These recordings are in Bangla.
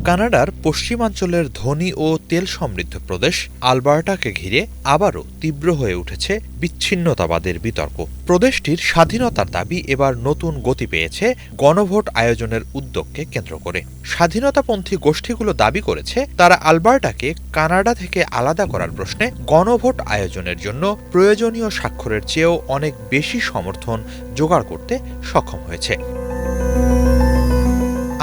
কানাডার পশ্চিমাঞ্চলের ধনী ও তেল সমৃদ্ধ প্রদেশ আলবার্টাকে ঘিরে আবারও তীব্র হয়ে উঠেছে বিচ্ছিন্নতাবাদের বিতর্ক। প্রদেশটির স্বাধীনতার দাবি এবার নতুন গতি পেয়েছে গণভোট আয়োজনের উদ্যোগকে কেন্দ্র করে। স্বাধীনতাপন্থী গোষ্ঠীগুলো দাবি করেছে তারা আলবার্টাকে কানাডা থেকে আলাদা করার প্রশ্নে গণভোট আয়োজনের জন্য প্রয়োজনীয় স্বাক্ষরের চেয়েও অনেক বেশি সমর্থন জোগাড় করতে সক্ষম হয়েছে।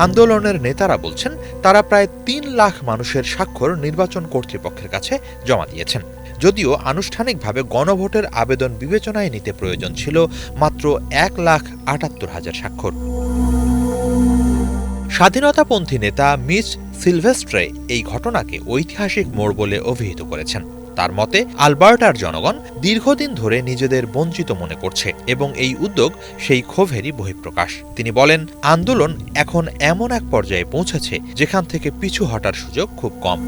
আন্দোলনের নেতারা বলছেন তারা প্রায় ৩ লাখ মানুষের স্বাক্ষর নির্বাচন কর্তৃপক্ষের কাছে জমা দিয়েছেন। যদিও আনুষ্ঠানিকভাবে গণভোটের আবেদন বিবেচনায় নিতে প্রয়োজন ছিল মাত্র ১,৭৮,০০০ স্বাক্ষর। স্বাধীনতাপন্থী নেতা মিচ সিলভেস্ট্রে এই ঘটনাকে ঐতিহাসিক মোড় বলে অভিহিত করেছেন। তার মতে আলবার্টার জনগণ দীর্ঘদিন ধরে নিজেদের বঞ্চিত মনে করছে এবং এই উদ্যোগ সেই ক্ষোভেরই বহিঃপ্রকাশ। তিনি বলেন, আন্দোলন এখন এমন এক পর্যায়ে পৌঁছেছে যেখান থেকে পিছু হটার সুযোগ খুব কম।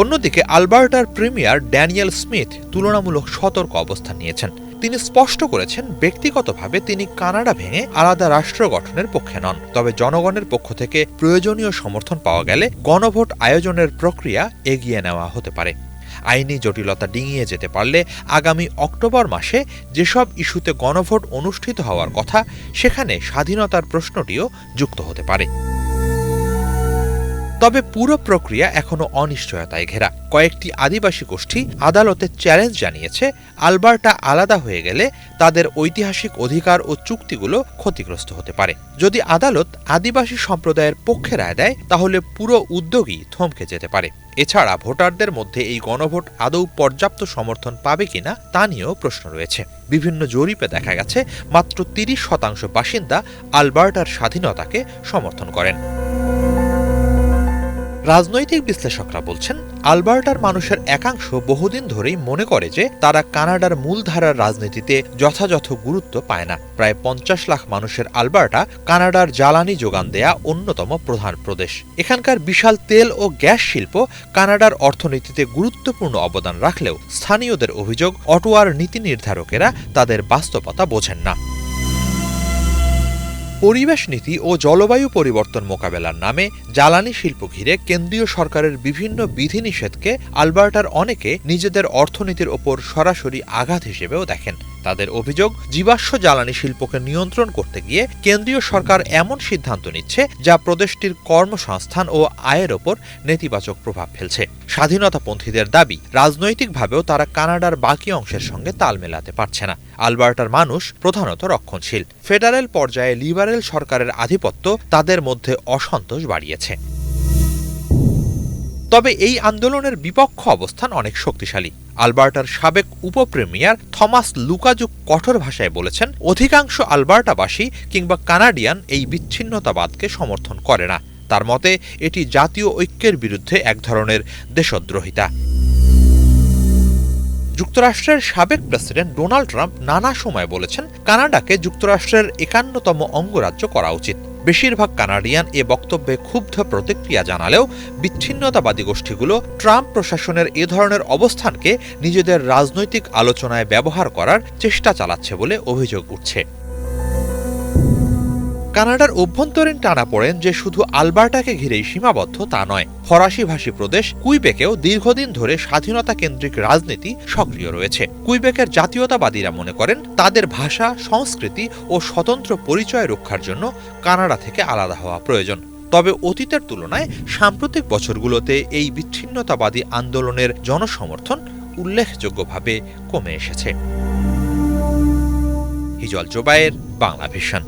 অন্যদিকে আলবার্টার প্রিমিয়ার ড্যানিয়েল স্মিথ তুলনামূলক সতর্ক অবস্থান নিয়েছেন। তিনি স্পষ্ট করেছেন ব্যক্তিগতভাবে তিনি কানাডা ভেঙে আলাদা রাষ্ট্র গঠনের পক্ষে নন, তবে জনগণের পক্ষ থেকে প্রয়োজনীয় সমর্থন পাওয়া গেলে গণভোট আয়োজনের প্রক্রিয়া এগিয়ে নেওয়া হতে পারে। আইনি জটিলতা ডিঙিয়ে যেতে পারলে আগামী অক্টোবর মাসে যেসব ইস্যুতে গণভোট অনুষ্ঠিত হওয়ার কথা সেখানে স্বাধীনতার প্রশ্নটিও যুক্ত হতে পারে। তবে পুরো প্রক্রিয়া এখনো অনিশ্চয়তায় ঘেরা। কয়েকটি আদিবাসী গোষ্ঠী আদালতে চ্যালেঞ্জ জানিয়েছে আলবার্টা আলাদা হয়ে গেলে তাদের ঐতিহাসিক অধিকার ও চুক্তিগুলো ক্ষতিগ্রস্ত হতে পারে। যদি আদালত আদিবাসী সম্প্রদায়ের পক্ষে রায় দেয় তাহলে পুরো উদ্যোগই থমকে যেতে পারে। এছাড়া ভোটারদের মধ্যে এই গণভোট আদৌ পর্যাপ্ত সমর্থন পাবে কিনা তা নিয়েও প্রশ্ন রয়েছে। বিভিন্ন জরিপে দেখা গেছে মাত্র ৩০% বাসিন্দা আলবার্টার স্বাধীনতাকে সমর্থন করেন। রাজনৈতিক বিশ্লেষকরা বলছেন আলবার্টার মানুষের একাংশ বহুদিন ধরেই মনে করে যে তারা কানাডার মূলধারার রাজনীতিতে যথাযথ গুরুত্ব পায় না। প্রায় ৫০ লাখ মানুষের আলবার্টা কানাডার জ্বালানি যোগান দেয়া অন্যতম প্রধান প্রদেশ। এখানকার বিশাল তেল ও গ্যাস শিল্প কানাডার অর্থনীতিতে গুরুত্বপূর্ণ অবদান রাখলেও স্থানীয়দের অভিযোগ অটোয়ার নীতি নির্ধারকেরা তাদের বাস্তবতা বোঝেন না। পরিবেশ নীতি ও জলবায়ু পরিবর্তন মোকাবেলার নামে জ্বালানি শিল্প ঘিরে কেন্দ্রীয় সরকারের বিভিন্ন বিধিনিষেধকে আলবার্টার অনেকে নিজেদের অর্থনীতির ওপর সরাসরি আঘাত হিসেবেও দেখেন। তাদের অভিযোগ, জীবাশ্ম জ্বালানি শিল্পকে নিয়ন্ত্রণ করতে গিয়ে কেন্দ্রীয় সরকার এমন সিদ্ধান্ত নিচ্ছে যা প্রদেশটির কর্মসংস্থান ও আয়ের ওপর নেতিবাচক প্রভাব ফেলছে। স্বাধীনতাপন্থীদের দাবি, রাজনৈতিকভাবেও তারা কানাডার বাকি অংশের সঙ্গে তাল মেলাতে পারছে না। আলবার্টার মানুষ প্রধানত রক্ষণশীল। ফেডারেল পর্যায়ে লিবারেল সরকারের আধিপত্য তাদের মধ্যে অসন্তোষ বাড়িয়েছে। তবে এই আন্দোলনের বিপক্ষ অবস্থান অনেক শক্তিশালী। আলবার্টার সাবেক উপপ্রিমিয়ার থমাস লুকাজুক কঠোর ভাষায় বলেছেন, অধিকাংশ আলবার্টাবাসী কিংবা কানাডিয়ান এই বিচ্ছিন্নতাবাদকে সমর্থন করে না। তার মতে এটি জাতীয় ঐক্যের বিরুদ্ধে এক ধরনের দেশদ্রোহিতা। যুক্তরাষ্ট্রের সাবেক প্রেসিডেন্ট ডোনাল্ড ট্রাম্প নানা সময় বলেছেন কানাডাকে যুক্তরাষ্ট্রের ৫১তম অঙ্গরাজ্য করা উচিত। বেশিরভাগ কানাডিয়ান এ বক্তব্যে ক্ষুব্ধ প্রতিক্রিয়া জানালেও বিচ্ছিন্নতাবাদী গোষ্ঠীগুলো ট্রাম্প প্রশাসনের এ ধরনের অবস্থানকে নিজেদের রাজনৈতিক আলোচনায় ব্যবহার করার চেষ্টা চালাচ্ছে বলে অভিযোগ উঠছে। কানাডার অভ্যন্তরীণ টানাপোড়েন যে শুধু আলবার্টাকে ঘিরেই সীমাবদ্ধ তা নয়। ফরাসিভাষী প্রদেশ কুইবেকেও দীর্ঘদিন ধরে স্বাধীনতা কেন্দ্রিক রাজনীতি সক্রিয় রয়েছে। কুইবেকের জাতীয়তাবাদীরা মনে করেন তাদের ভাষা, সংস্কৃতি ও স্বতন্ত্র পরিচয় রক্ষার জন্য কানাডা থেকে আলাদা হওয়া প্রয়োজন। তবে অতীতের তুলনায় সাম্প্রতিক বছরগুলোতে এই বিচ্ছিন্নতাবাদী আন্দোলনের জনসমর্থন উল্লেখযোগ্যভাবে কমে এসেছে। হিজল জোবায়ের, বাংলা ভিশন।